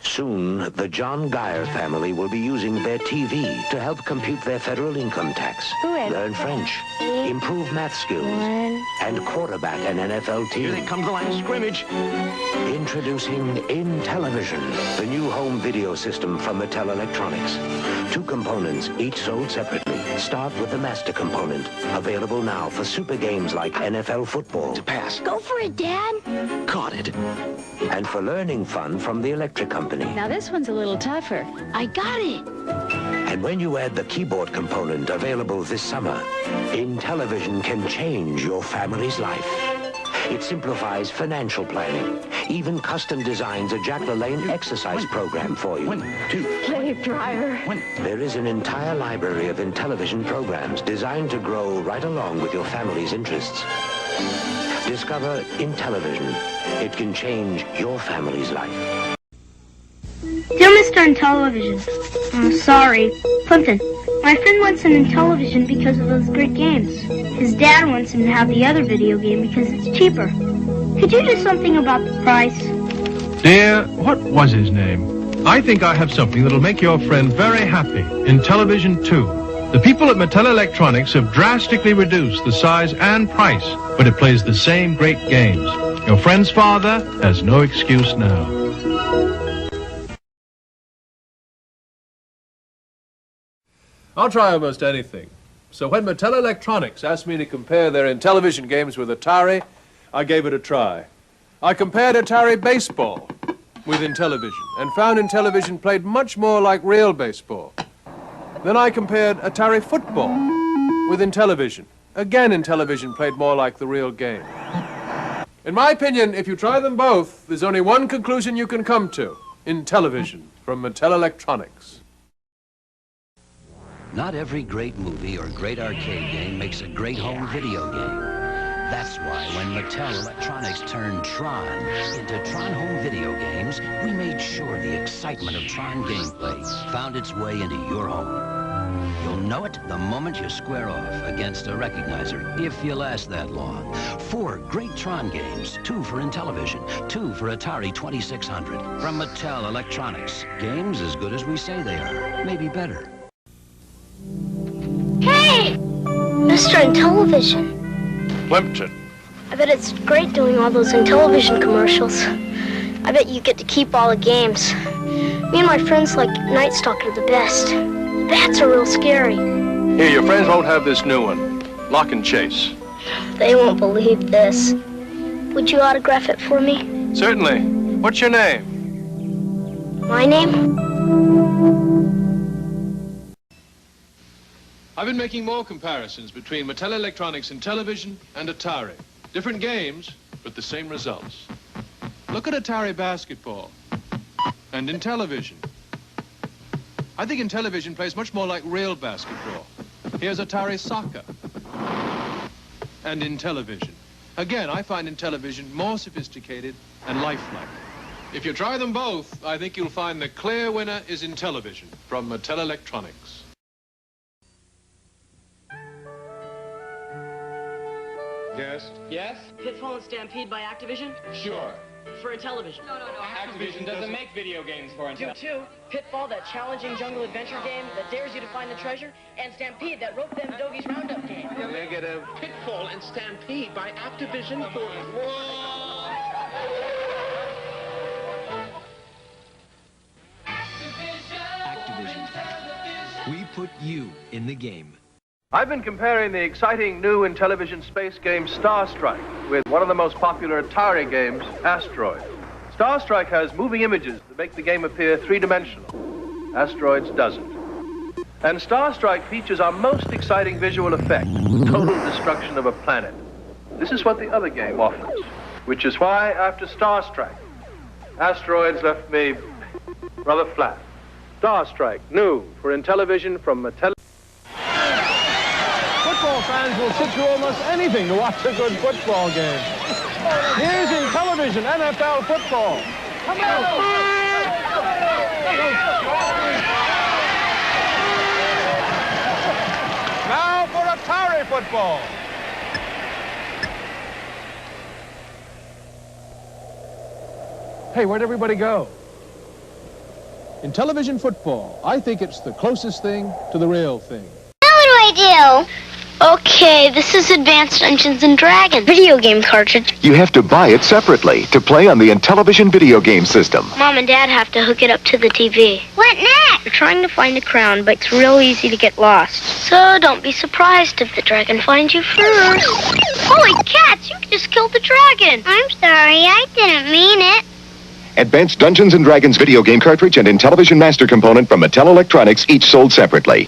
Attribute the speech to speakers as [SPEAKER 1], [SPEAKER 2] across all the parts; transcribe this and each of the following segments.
[SPEAKER 1] Soon, the John Geyer family will be using their TV to help compute their federal income tax, learn French, improve math skills, and quarterback an NFL team.
[SPEAKER 2] Here they come to the line of scrimmage.
[SPEAKER 1] Introducing Intellivision, the new home video system from Mattel Electronics. 2 components, each sold separately. Start with the master component, available now for super games like NFL football.
[SPEAKER 2] To pass.
[SPEAKER 3] Go for it, Dad.
[SPEAKER 2] Caught it.
[SPEAKER 1] And for learning fun from the electric company.
[SPEAKER 4] Now this one's a little tougher.
[SPEAKER 3] I got it.
[SPEAKER 1] And when you add the keyboard component available this summer, Intellivision can change your family's life. It simplifies financial planning, even custom designs a Jack LaLanne exercise program for you.
[SPEAKER 2] 1, 2,
[SPEAKER 4] Slave driver.
[SPEAKER 2] 1.
[SPEAKER 1] There is an entire library of Intellivision programs designed to grow right along with your family's interests. Discover Intellivision. It can change your family's life.
[SPEAKER 5] Dear Mr. Intellivision, I'm sorry. Plimpton, my friend wants an Intellivision because of those great games. His dad wants him to have the other video game because it's cheaper. Could you do something about the price?
[SPEAKER 6] Dear, what was his name? I think I have something that'll make your friend very happy. Intellivision 2. The people at Mattel Electronics have drastically reduced the size and price, but it plays the same great games. Your friend's father has no excuse now.
[SPEAKER 7] I'll try almost anything. So when Mattel Electronics asked me to compare their Intellivision games with Atari, I gave it a try. I compared Atari baseball with Intellivision and found Intellivision played much more like real baseball. Then I compared Atari football with Intellivision. Again, Intellivision played more like the real game. In my opinion, if you try them both, there's only one conclusion you can come to. Intellivision from Mattel Electronics.
[SPEAKER 8] Not every great movie or great arcade game makes a great home video game. That's why when Mattel Electronics turned Tron into Tron Home Video Games, we made sure the excitement of Tron gameplay found its way into your home. You'll know it the moment you square off against a recognizer, if you last that long. 4 great Tron games, 2 for Intellivision, 2 for Atari 2600. From Mattel Electronics, games as good as we say they are, maybe better.
[SPEAKER 3] Hey! Mr. Intellivision.
[SPEAKER 7] Plimpton.
[SPEAKER 3] I bet it's great doing all those Intellivision commercials. I bet you get to keep all the games. Me and my friends like Night Stalker the best. Bats are real scary.
[SPEAKER 7] Here, your friends won't have this new one. Lock and Chase.
[SPEAKER 3] They won't believe this. Would you autograph it for me?
[SPEAKER 7] Certainly. What's your name?
[SPEAKER 3] My name?
[SPEAKER 7] I've been making more comparisons between Mattel Electronics Intellivision and Atari. Different games, but the same results. Look at Atari basketball and Intellivision. I think Intellivision plays much more like real basketball. Here's Atari soccer and Intellivision. Again, I find Intellivision more sophisticated and lifelike. If you try them both, I think you'll find the clear winner is Intellivision from Mattel Electronics.
[SPEAKER 9] Yes?
[SPEAKER 10] Yes? Pitfall and Stampede by Activision?
[SPEAKER 9] Sure.
[SPEAKER 10] For Intellivision. No.
[SPEAKER 9] Activision doesn't make video games for Intellivision.
[SPEAKER 10] Two, Pitfall, that challenging jungle adventure game that dares you to find the treasure, and Stampede, that rope them doggies roundup game.
[SPEAKER 9] Negative. Pitfall and Stampede by Activision for...
[SPEAKER 11] Activision. We put you in the game.
[SPEAKER 7] I've been comparing the exciting new Intellivision space game Star Strike with one of the most popular Atari games, Asteroid. Star Strike has moving images that make the game appear three-dimensional. Asteroids doesn't. And Star Strike features our most exciting visual effect, total destruction of a planet. This is what the other game offers, which is why, after Star Strike, Asteroids left me rather flat. Star Strike, new for Intellivision from Mattel. Football fans will sit through almost anything to watch a good football game. Here's Intellivision NFL football. Come on! Now for Atari football. Hey, where'd everybody go? Intellivision football, I think it's the closest thing to the real thing.
[SPEAKER 3] Now what do I do? Okay, this is Advanced Dungeons and Dragons video game cartridge.
[SPEAKER 12] You have to buy it separately to play on the Intellivision video game system.
[SPEAKER 3] Mom and Dad have to hook it up to the TV. What next? We're trying to find a crown, but it's real easy to get lost. So don't be surprised if the dragon finds you first. Holy cats, you just killed the dragon. I'm sorry, I didn't mean it.
[SPEAKER 12] Advanced Dungeons and Dragons video game cartridge and Intellivision master component from Mattel Electronics, each sold separately.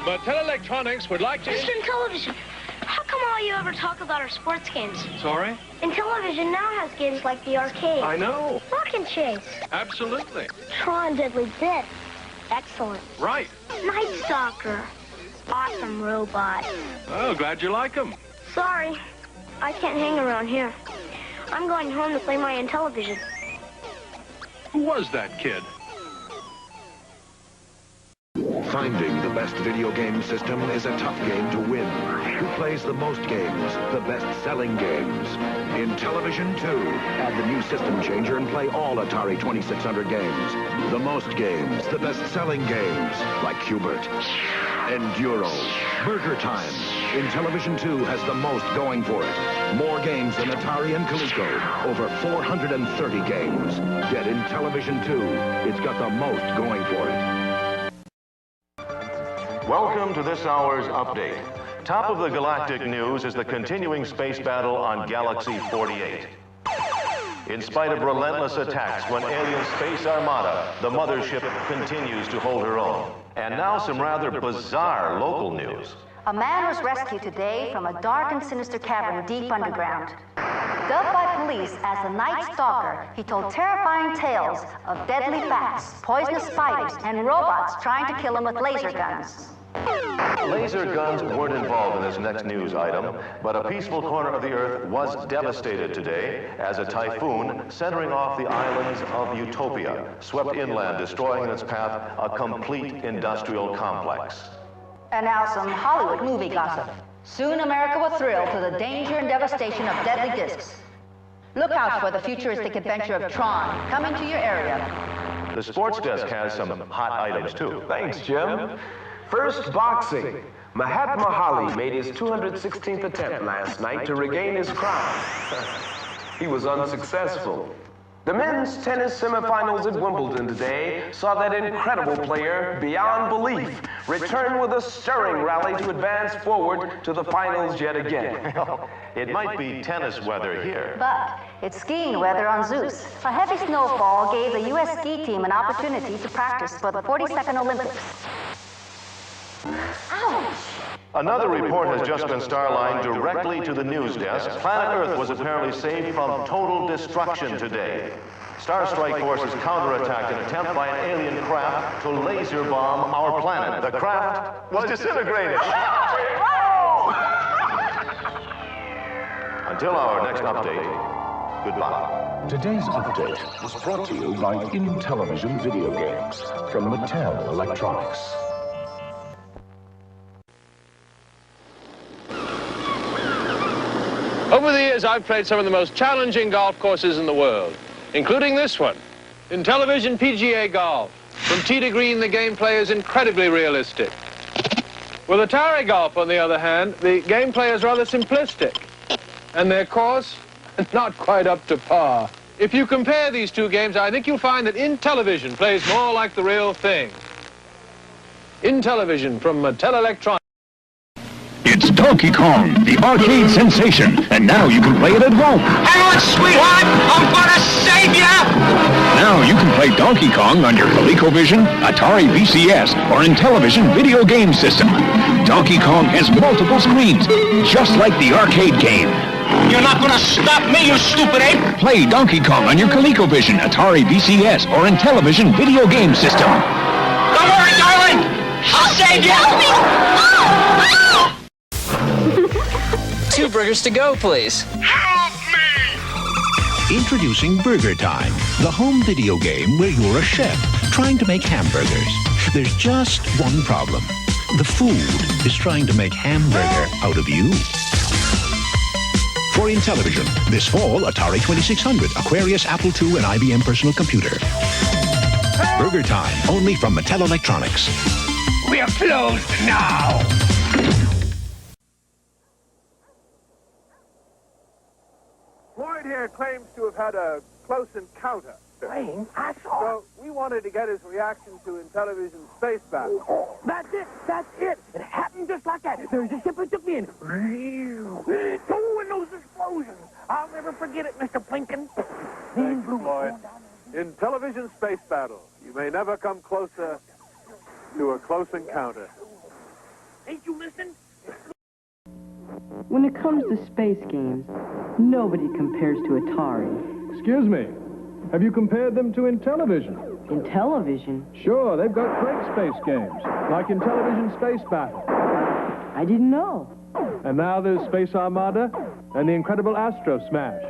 [SPEAKER 7] Mattel Electronics would like to...
[SPEAKER 3] Mr. Intellivision, how come all you ever talk about are sports games?
[SPEAKER 7] Sorry?
[SPEAKER 3] Intellivision now has games like the arcade.
[SPEAKER 7] I know.
[SPEAKER 3] Rock and Chase.
[SPEAKER 7] Absolutely.
[SPEAKER 3] Tron Deadly Death. Excellent.
[SPEAKER 7] Right.
[SPEAKER 3] Night Stalker. Awesome robot.
[SPEAKER 7] Oh, glad you like them.
[SPEAKER 3] Sorry, I can't hang around here. I'm going home to play my Intellivision.
[SPEAKER 7] Who was that kid?
[SPEAKER 1] Finding the best video game system is a tough game to win. Who plays the most games, the best-selling games? Intellivision 2. Add the new system changer and play all Atari 2600 games. The most games, the best-selling games, like Hubert, Enduro, Burger Time. Intellivision 2 has the most going for it. More games than Atari and Coleco. Over 430 games. Get Intellivision 2. It's got the most going for it.
[SPEAKER 13] Welcome to this hour's update. Top of the galactic news is the continuing space battle on Galaxy 48. In spite of relentless attacks when alien space armada, the mothership continues to hold her own. And now some rather bizarre local news.
[SPEAKER 14] A man was rescued today from a dark and sinister cavern deep underground. Dubbed by police as the Night Stalker, he told terrifying tales of deadly bats, poisonous spiders, and robots trying to kill him with laser guns.
[SPEAKER 13] Laser guns weren't involved in this next news item, but a peaceful corner of the Earth was devastated today as a typhoon, centering off the islands of Utopia, swept inland, destroying in its path a complete industrial complex.
[SPEAKER 14] And now some Hollywood movie gossip. Soon America will thrill to the danger and devastation of deadly discs. Look out for the futuristic adventure of Tron coming to your area.
[SPEAKER 13] The sports desk has some hot items too.
[SPEAKER 15] Thanks, Jim. First, boxing. Mahatma Ali made his 216th attempt last night to regain his crown. He was unsuccessful. The men's tennis semifinals at Wimbledon today saw that incredible player, beyond belief, return with a stirring rally to advance forward to the finals yet again.
[SPEAKER 13] It might be tennis weather here.
[SPEAKER 14] But it's skiing weather on Zeus. A heavy snowfall gave the U.S. ski team an opportunity to practice for the 42nd Olympics. Ouch!
[SPEAKER 13] Another report has just been starlined directly to the news desk. Planet Earth was apparently saved from total destruction today. Star Strike forces counterattacked an attempt by an alien craft to laser bomb our planet. The craft was disintegrated. Until our next update, goodbye.
[SPEAKER 16] Today's update was brought to you by Intellivision Video Games from Mattel Electronics.
[SPEAKER 7] Over the years, I've played some of the most challenging golf courses in the world, including this one, Intellivision PGA Golf. From tee to green, the gameplay is incredibly realistic. With Atari Golf, on the other hand, the gameplay is rather simplistic, and their course, not quite up to par. If you compare these two games, I think you'll find that Intellivision plays more like the real thing. Intellivision from Mattel Electronics.
[SPEAKER 17] It's Donkey Kong, the arcade sensation, and now you can play it at home.
[SPEAKER 18] Hang on, sweetheart! I'm gonna save ya!
[SPEAKER 17] Now you can play Donkey Kong on your ColecoVision, Atari VCS, or Intellivision video game system. Donkey Kong has multiple screens, just like the arcade game.
[SPEAKER 18] You're not gonna stop me, you stupid ape!
[SPEAKER 17] Play Donkey Kong on your ColecoVision, Atari VCS, or Intellivision video game system.
[SPEAKER 18] Don't worry, darling! I'll save you! Help me! Oh!
[SPEAKER 19] 2 burgers to go, please.
[SPEAKER 18] Help me!
[SPEAKER 20] Introducing Burger Time, the home video game where you're a chef trying to make hamburgers. There's just one problem. The food is trying to make hamburger out of you. For or Intellivision. This fall, Atari 2600, Aquarius, Apple II, and IBM personal computer. Burger Time, only from Mattel Electronics.
[SPEAKER 18] We're closed now.
[SPEAKER 7] Floyd here claims to have had a close encounter.
[SPEAKER 18] Wayne, I saw.
[SPEAKER 7] So we wanted to get his reaction to Intellivision Space Battle.
[SPEAKER 18] Oh, that's it. It happened just like that. There's a ship that took me in. Oh, and those explosions. I'll never forget it, Mr. Plinkin.
[SPEAKER 7] Thanks, Floyd. In Intellivision Space Battle, you may never come closer to a close encounter.
[SPEAKER 18] Ain't you listening?
[SPEAKER 10] When it comes to space games, nobody compares to Atari.
[SPEAKER 7] Excuse me. Have you compared them to Intellivision?
[SPEAKER 10] Intellivision?
[SPEAKER 7] Sure, they've got great space games, like Intellivision Space Battle.
[SPEAKER 10] I didn't know.
[SPEAKER 7] And now there's Space Armada and the incredible Astro Smash.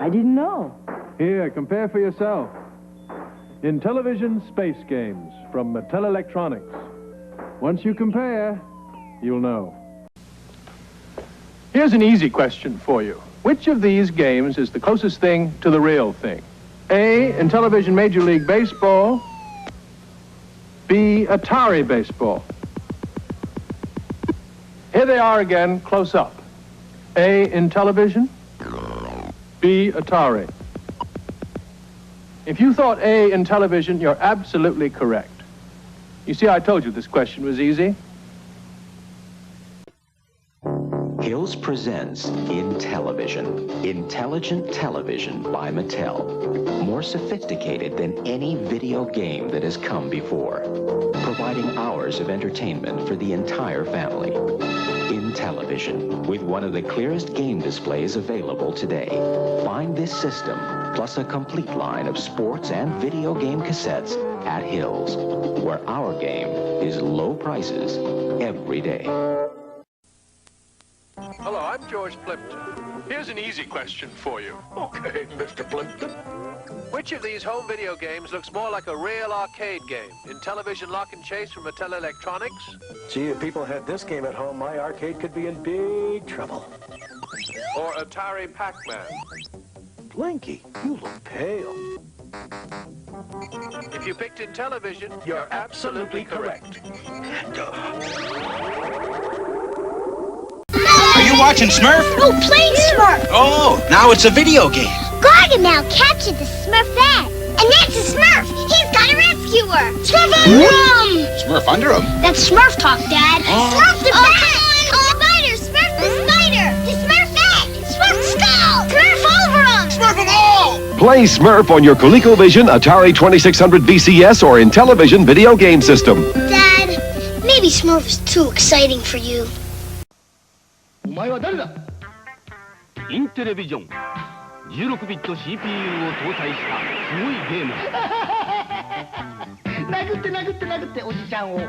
[SPEAKER 10] I didn't know.
[SPEAKER 7] Here, compare for yourself. Intellivision Space Games from Mattel Electronics. Once you compare, you'll know. Here's an easy question for you. Which of these games is the closest thing to the real thing? A, Intellivision Major League Baseball. B, Atari Baseball. Here they are again, close up. A, Intellivision. B, Atari. If you thought A, Intellivision, you're absolutely correct. You see, I told you this question was easy.
[SPEAKER 19] Hills presents Intellivision, intelligent television by Mattel. More sophisticated than any video game that has come before, providing hours of entertainment for the entire family. Intellivision, with one of the clearest game displays available today. Find this system, plus a complete line of sports and video game cassettes at Hills, where our game is low prices every day.
[SPEAKER 7] Hello, I'm George Plimpton. Here's an easy question for you.
[SPEAKER 16] Okay, Mr. Plimpton.
[SPEAKER 7] Which of these home video games looks more like a real arcade game? Intellivision Lock and Chase from Mattel Electronics?
[SPEAKER 21] Gee, if people had this game at home, my arcade could be in big trouble.
[SPEAKER 7] Or Atari Pac-Man?
[SPEAKER 21] Blinky, you look pale.
[SPEAKER 7] If you picked Intellivision, you're absolutely correct.
[SPEAKER 2] Are you watching Smurf?
[SPEAKER 3] Oh, playing Smurf.
[SPEAKER 2] Oh, now it's a video game.
[SPEAKER 3] Gargamel captured the Smurfette. And that's a Smurf. He's got a rescuer. Smurf under him.
[SPEAKER 2] Smurf under him?
[SPEAKER 3] That's Smurf talk, Dad. Smurf the bat. Oh, spider. Smurf the spider. The Smurfette. Smurf skull. Smurf over him.
[SPEAKER 2] Smurf them all.
[SPEAKER 12] Play Smurf on your ColecoVision, Atari 2600 VCS, or Intellivision video game system.
[SPEAKER 3] Dad, maybe Smurf is too exciting for you.
[SPEAKER 22] お前は誰だ？インテレビジョン16ビット CPU を搭載したすごいゲーム殴っておじちゃんを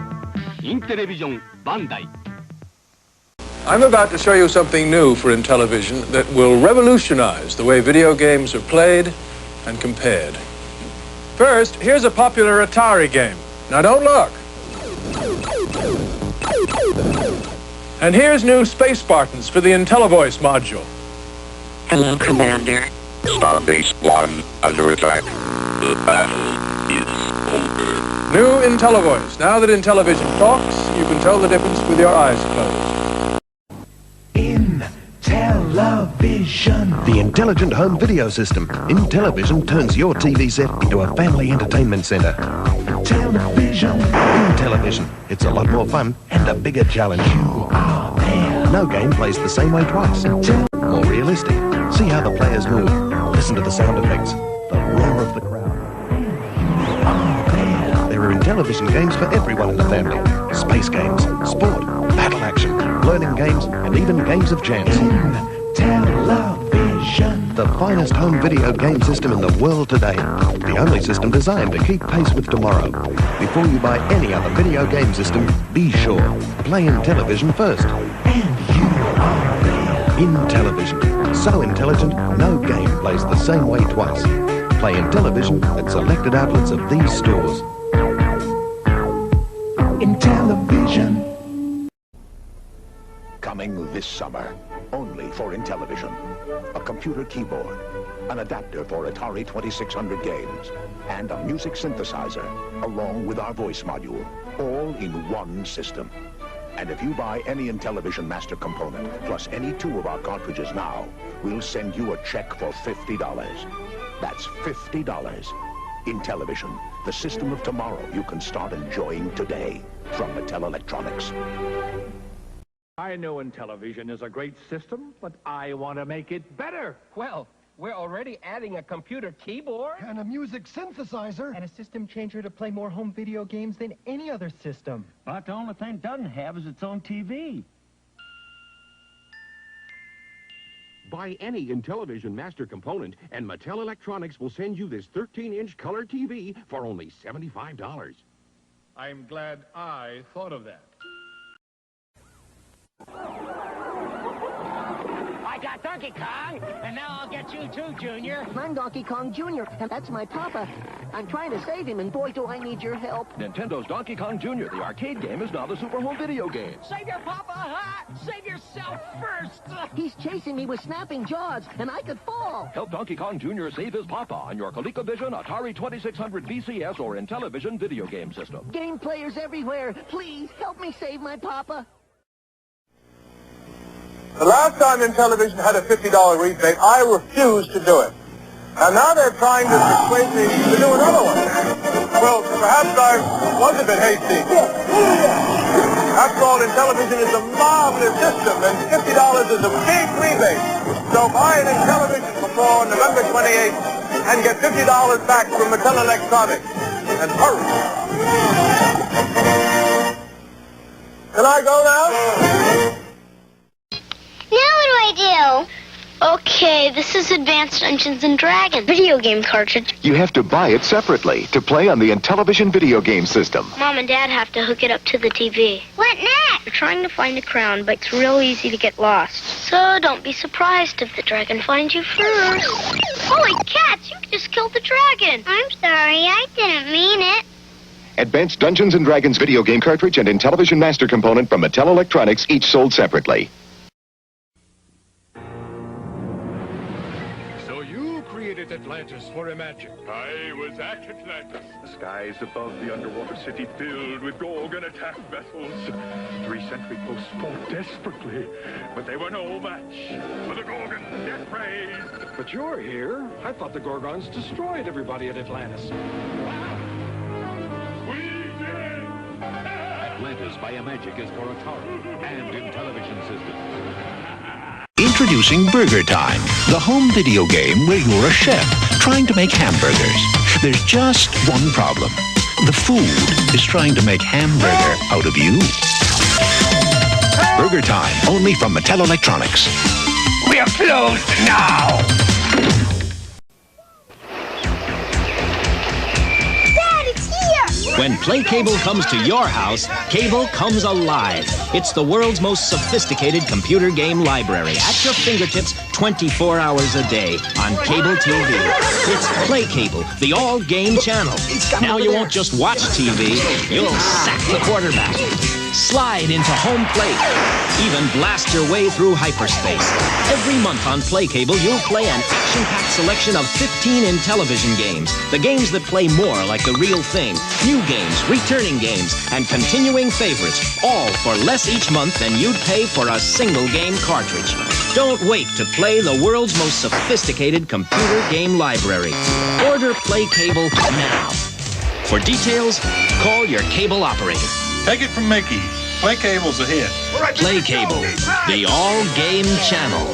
[SPEAKER 22] インテレビジョンバンダイ
[SPEAKER 7] I'm about to show you something new for Intellivision that will revolutionize the way video games are played and compared. First, here's a popular Atari game. Now don't look. And here's new Space Spartans for the IntelliVoice module.
[SPEAKER 23] Hello, Commander. Starbase 1 under attack. The battle is over.
[SPEAKER 7] New IntelliVoice. Now that Intellivision talks, you can tell the difference with your eyes closed.
[SPEAKER 24] Intellivision. The intelligent home video system. Intellivision turns your TV set into a family entertainment center. Television. Intellivision. It's a lot more fun and a bigger challenge. You are there. No game plays the same way twice. More realistic. See how the players move. Listen to the sound effects. The roar of the crowd. You are there. There are Intellivision games for everyone in the family. Space games, sport, battle action, learning games, and even games of chance. Intellivision. The finest home video game system in the world today. The only system designed to keep pace with tomorrow. Before you buy any other video game system, be sure. Play Intellivision first. And you are there. Intellivision. So intelligent, no game plays the same way twice. Play Intellivision at selected outlets of these stores. Intellivision.
[SPEAKER 20] Coming this summer, only for Intellivision. A computer keyboard, an adapter for Atari 2600 games, and a music synthesizer, along with our voice module, all in one system. And if you buy any Intellivision master component, plus any 2 of our cartridges now, we'll send you a check for $50. That's $50. Intellivision, the system of tomorrow you can start enjoying today from Mattel Electronics.
[SPEAKER 4] I know Intellivision is a great system, but I want to make it better.
[SPEAKER 5] Well, we're already adding a computer keyboard.
[SPEAKER 6] And a music synthesizer. And a system changer to play more home video games than any other system.
[SPEAKER 8] But the only thing it doesn't have is its own TV.
[SPEAKER 25] Buy any Intellivision master component, and Mattel Electronics will send you this 13-inch color TV for only $75.
[SPEAKER 4] I'm glad I thought of that.
[SPEAKER 26] I got Donkey Kong, and now I'll get you too, Junior.
[SPEAKER 27] I'm Donkey Kong Jr., and that's my papa. I'm trying to save him, and boy, do I need your help.
[SPEAKER 28] Nintendo's Donkey Kong Jr., the arcade game, is now the Super Home video game.
[SPEAKER 26] Save your papa, huh? Save yourself first.
[SPEAKER 27] He's chasing me with snapping jaws, and I could fall.
[SPEAKER 28] Help Donkey Kong Jr. save his papa on your ColecoVision, Atari 2600 VCS, or Intellivision video game system.
[SPEAKER 27] Game players everywhere, please help me save my papa.
[SPEAKER 29] The last time Intellivision had a $50 rebate, I refused to do it. And now they're trying to persuade me to do another one. Well, perhaps I was a bit hasty. After all, Intellivision is a marvelous system, and $50 is a big rebate. So buy an Intellivision before November 28th and get $50 back from Mattel Electronics. And hurry. Can I go now?
[SPEAKER 3] Now what do I do? Okay, this is Advanced Dungeons & Dragons video game cartridge.
[SPEAKER 12] You have to buy it separately to play on the Intellivision video game system.
[SPEAKER 3] Mom and Dad have to hook it up to the TV. What next? We're trying to find a crown, but it's real easy to get lost. So don't be surprised if the dragon finds you first. Holy cats, you just killed the dragon. I'm sorry, I didn't mean it.
[SPEAKER 12] Advanced Dungeons & Dragons video game cartridge and Intellivision master component from Mattel Electronics, each sold separately.
[SPEAKER 30] Atlantis for a magic. I was at Atlantis. The skies above the underwater city filled with Gorgon attack vessels. 3 sentry posts fought desperately, but they were no match for the Gorgon death rays.
[SPEAKER 4] But you're here. I thought the Gorgons destroyed everybody at Atlantis.
[SPEAKER 30] We did!
[SPEAKER 31] Atlantis by a Magic is for Atari and Intellivision systems.
[SPEAKER 20] Introducing Burger Time, the home video game where you're a chef trying to make hamburgers. There's just one problem. The food is trying to make hamburger out of you. Burger Time, only from Mattel Electronics.
[SPEAKER 31] We're closed now!
[SPEAKER 32] When Play Cable comes to your house, cable comes alive. It's the world's most sophisticated computer game library at your fingertips 24 hours a day on cable TV. It's Play Cable, the all-game channel. Now you won't just watch TV, you'll sack the quarterback, slide into home plate, even blast your way through hyperspace. Every month on Play Cable, you'll play an action-packed selection of 15 Intellivision games. The games that play more like the real thing. New games, returning games, and continuing favorites. All for less each month than you'd pay for a single game cartridge. Don't wait to play the world's most sophisticated computer game library. Order Play Cable now. For details, call your cable operator.
[SPEAKER 30] Take it from Mickey. Play Cable's a hit.
[SPEAKER 32] Play Cable, the all-game channel.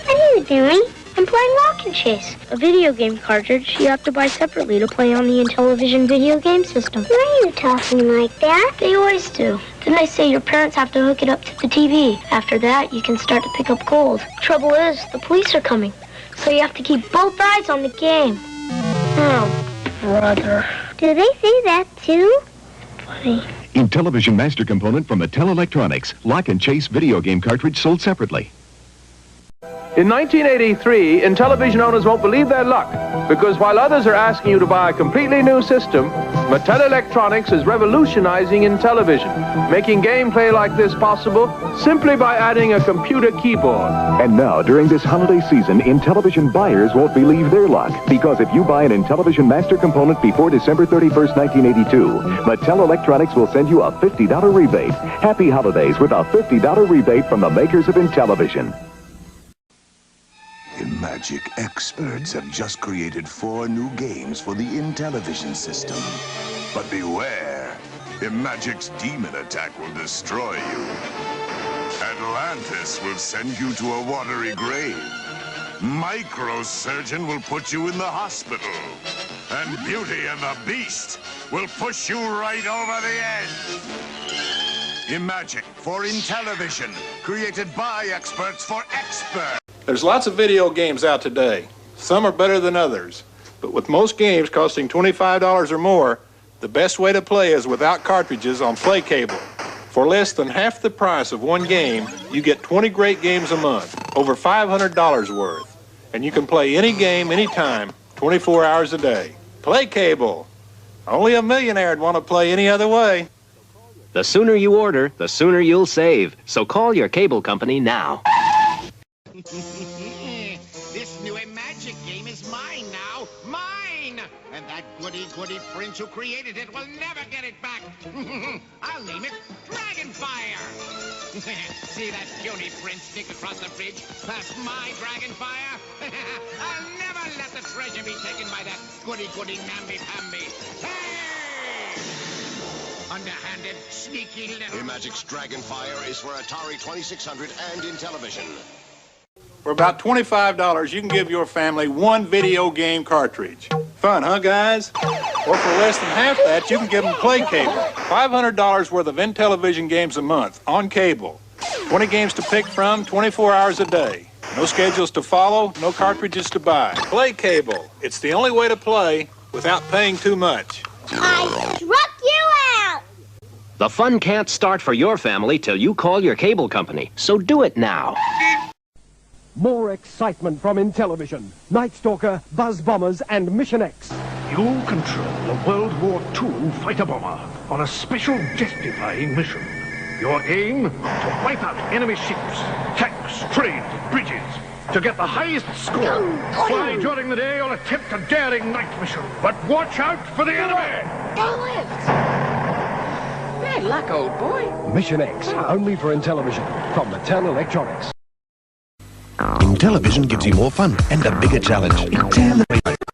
[SPEAKER 3] What are you doing? I'm playing Walk and Chase, a video game cartridge you have to buy separately to play on the Intellivision video game system. Why are you talking like that? They always do. Then they say your parents have to hook it up to the TV. After that, you can start to pick up gold. Trouble is, the police are coming, so you have to keep both eyes on the game. Oh, brother. Do they say that too? Funny.
[SPEAKER 12] Intellivision master component from Mattel Electronics. Lock and Chase video game cartridge sold separately.
[SPEAKER 7] In 1983, Intellivision owners won't believe their luck. Because while others are asking you to buy a completely new system, Mattel Electronics is revolutionizing in television, making gameplay like this possible simply by adding a computer keyboard.
[SPEAKER 12] And now, during this holiday season, Intellivision buyers won't believe their luck, because if you buy an Intellivision Master component before December 31st, 1982, Mattel Electronics will send you a $50 rebate. Happy holidays with a $50 rebate from the makers of Intellivision.
[SPEAKER 1] Magic experts have just created 4 new games for the Intellivision system. But beware, Imagic's demon attack will destroy you. Atlantis will send you to a watery grave. Microsurgeon will put you in the hospital. And Beauty and the Beast will push you right over the edge. Imagic for Intellivision, created by experts for experts.
[SPEAKER 9] There's lots of video games out today. Some are better than others. But with most games costing $25 or more, the best way to play is without cartridges on Play Cable. For less than half the price of one game, you get 20 great games a month, over $500 worth. And you can play any game, anytime, 24 hours a day. Play Cable. Only a millionaire'd want to play any other way.
[SPEAKER 32] The sooner you order, the sooner you'll save. So call your cable company now.
[SPEAKER 26] This new Imagic game is mine now. Mine! And that goody prince who created it will never get it back. I'll name it Dragonfire. See that puny prince sneak across the bridge past my Dragonfire? I'll never let the treasure be taken by that goody namby-pamby. Hey! Underhanded, sneaky little...
[SPEAKER 1] Imagic's Dragonfire is for Atari 2600 and Intellivision.
[SPEAKER 9] For about $25, you can give your family one video game cartridge. Fun, huh, guys? Or for less than half that, you can give them Play Cable. $500 worth of Intellivision games a month on cable. 20 games to pick from, 24 hours a day. No schedules to follow, no cartridges to buy. Play Cable. It's the only way to play without paying too much.
[SPEAKER 3] I struck you out!
[SPEAKER 32] The fun can't start for your family till you call your cable company. So do it now.
[SPEAKER 10] More excitement from Intellivision. Night Stalker, Buzz Bombers, and Mission X.
[SPEAKER 4] You control a World War II fighter bomber on a special jet-defying mission. Your aim? To wipe out enemy ships, tanks, trains, bridges. To get the highest score. Fly during the day or attempt a daring night mission. But watch out for the enemy!
[SPEAKER 27] Don't lift! Bad luck, old boy.
[SPEAKER 10] Mission X, only for Intellivision, from Mattel Electronics.
[SPEAKER 24] Intellivision gives you more fun and a bigger challenge.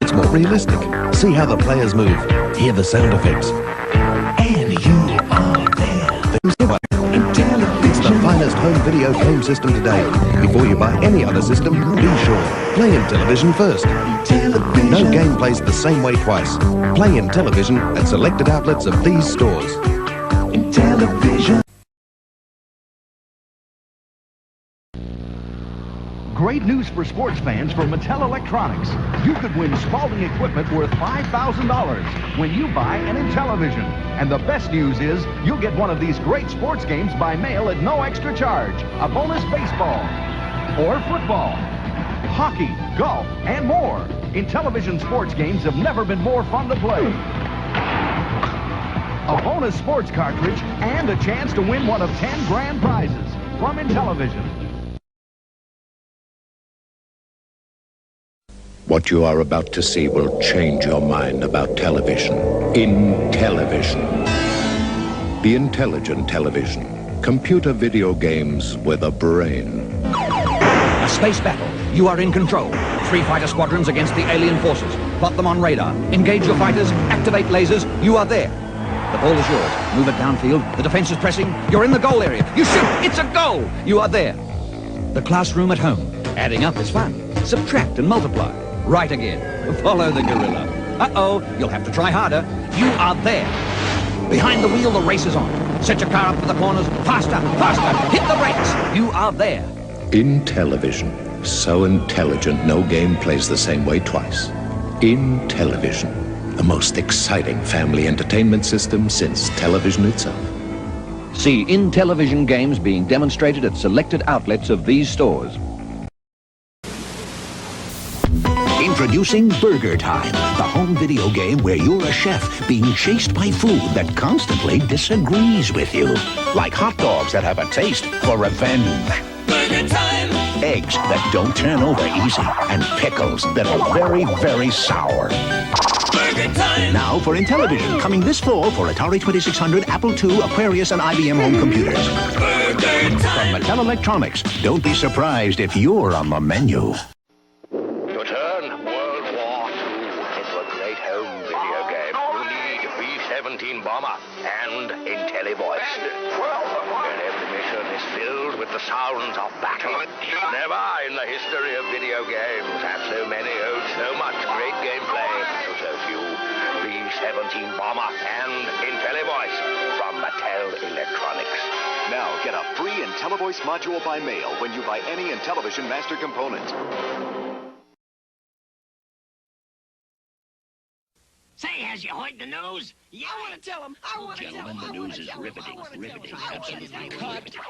[SPEAKER 24] It's more realistic. See how the players move. Hear the sound effects. And you are there. It's the finest home video game system today. Before you buy any other system, be sure. Play Intellivision first. No game plays the same way twice. Play Intellivision at selected outlets of these stores. Intellivision.
[SPEAKER 11] Great news for sports fans from Mattel Electronics. You could win Spalding equipment worth $5,000 when you buy an Intellivision. And the best news is you'll get one of these great sports games by mail at no extra charge. A bonus baseball or football, hockey, golf, and more. Intellivision sports games have never been more fun to play. A bonus sports cartridge and a chance to win one of 10 grand prizes from Intellivision.
[SPEAKER 23] What you are about to see will change your mind about television. Intellivision. The intelligent television. Computer video games with a brain.
[SPEAKER 13] A space battle. You are in control. 3 fighter squadrons against the alien forces. Plot them on radar. Engage your fighters. Activate lasers. You are there. The ball is yours. Move it downfield. The defense is pressing. You're in the goal area. You shoot. It's a goal. You are there. The classroom at home. Adding up is fun. Subtract and multiply. Right again. Follow the gorilla. Uh-oh, you'll have to try harder. You are there. Behind the wheel, the race is on. Set your car up for the corners. Faster, faster. Hit the brakes. You are there.
[SPEAKER 23] Intellivision. So intelligent, no game plays the same way twice. Intellivision. The most exciting family entertainment system since television itself.
[SPEAKER 13] See Intellivision games being demonstrated at selected outlets of these stores.
[SPEAKER 2] Introducing Burger Time, the home video game where you're a chef being chased by food that constantly disagrees with you. Like hot dogs that have a taste for revenge.
[SPEAKER 5] Burger Time!
[SPEAKER 2] Eggs that don't turn over easy. And pickles that are very, very sour.
[SPEAKER 5] Burger Time!
[SPEAKER 2] Now for Intellivision, coming this fall for Atari 2600, Apple II, Aquarius, and IBM home computers.
[SPEAKER 5] Burger Time!
[SPEAKER 2] From Mattel Electronics, don't be surprised if you're on the menu.
[SPEAKER 6] To turn World War II into a great home video game, you need B-17 bomber and Intellivoice. And every mission is filled with the sounds of battle. Never in the history of video games have so many owed so much great gameplay to so few. B-17 bomber and Intellivoice from Mattel Electronics.
[SPEAKER 8] Now get a free Intellivoice module by mail when you buy any Intellivision master component.
[SPEAKER 26] Say, has you heard the news? Yeah, I want to tell him.
[SPEAKER 6] Gentlemen, the news is riveting, absolutely riveting.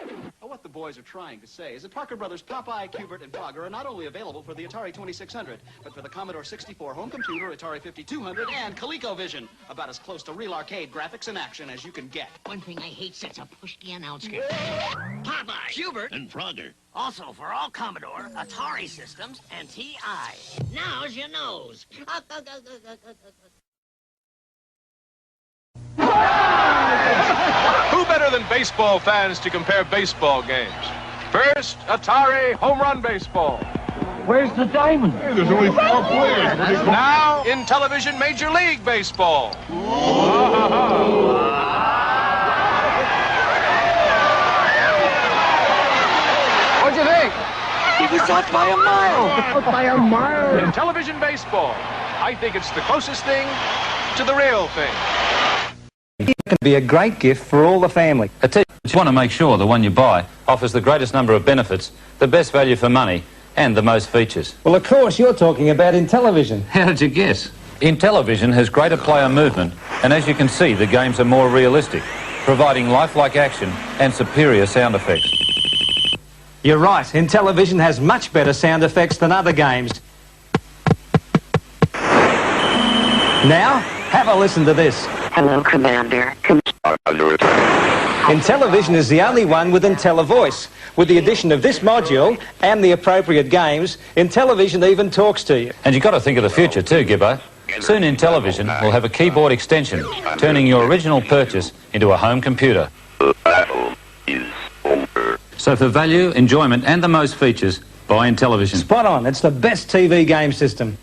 [SPEAKER 14] What the boys are trying to say is that Parker Brothers Popeye, Cubert, and Frogger are not only available for the Atari 2600, but for the Commodore 64 home computer, Atari 5200, and ColecoVision. About as close to real arcade graphics and action as you can get.
[SPEAKER 26] One thing I hate such a pushy announcer. Popeye, Cubert,
[SPEAKER 6] and Frogger.
[SPEAKER 26] Also for all Commodore, Atari systems, and TI. Now's your nose.
[SPEAKER 7] Who better than baseball fans to compare baseball games? First, Atari Home Run Baseball.
[SPEAKER 10] Where's the diamond?
[SPEAKER 30] Hey, there's only 4 players.
[SPEAKER 7] Now, Intellivision Major League Baseball. What'd you think?
[SPEAKER 10] He was out by a mile. Out by a mile.
[SPEAKER 7] Intellivision Baseball. I think it's the closest thing to the real thing.
[SPEAKER 15] It can be a great gift for all the family.
[SPEAKER 16] You want to make sure the one you buy offers the greatest number of benefits, the best value for money, and the most features.
[SPEAKER 15] Well, of course, you're talking about Intellivision.
[SPEAKER 16] How did you guess? Intellivision has greater player movement, and as you can see, the games are more realistic, providing lifelike action and superior sound effects.
[SPEAKER 15] You're right. Intellivision has much better sound effects than other games. Now, have a listen to this.
[SPEAKER 17] Hello, Commander.
[SPEAKER 15] Intellivision is the only one with Intellivoice. With the addition of this module and the appropriate games, Intellivision even talks to you.
[SPEAKER 16] And you've got to think of the future too, Gibbo. Soon Intellivision will have a keyboard extension, turning your original purchase into a home computer.
[SPEAKER 17] The battle is over.
[SPEAKER 16] So for value, enjoyment, and the most features, buy Intellivision.
[SPEAKER 15] Spot on. It's the best TV game system.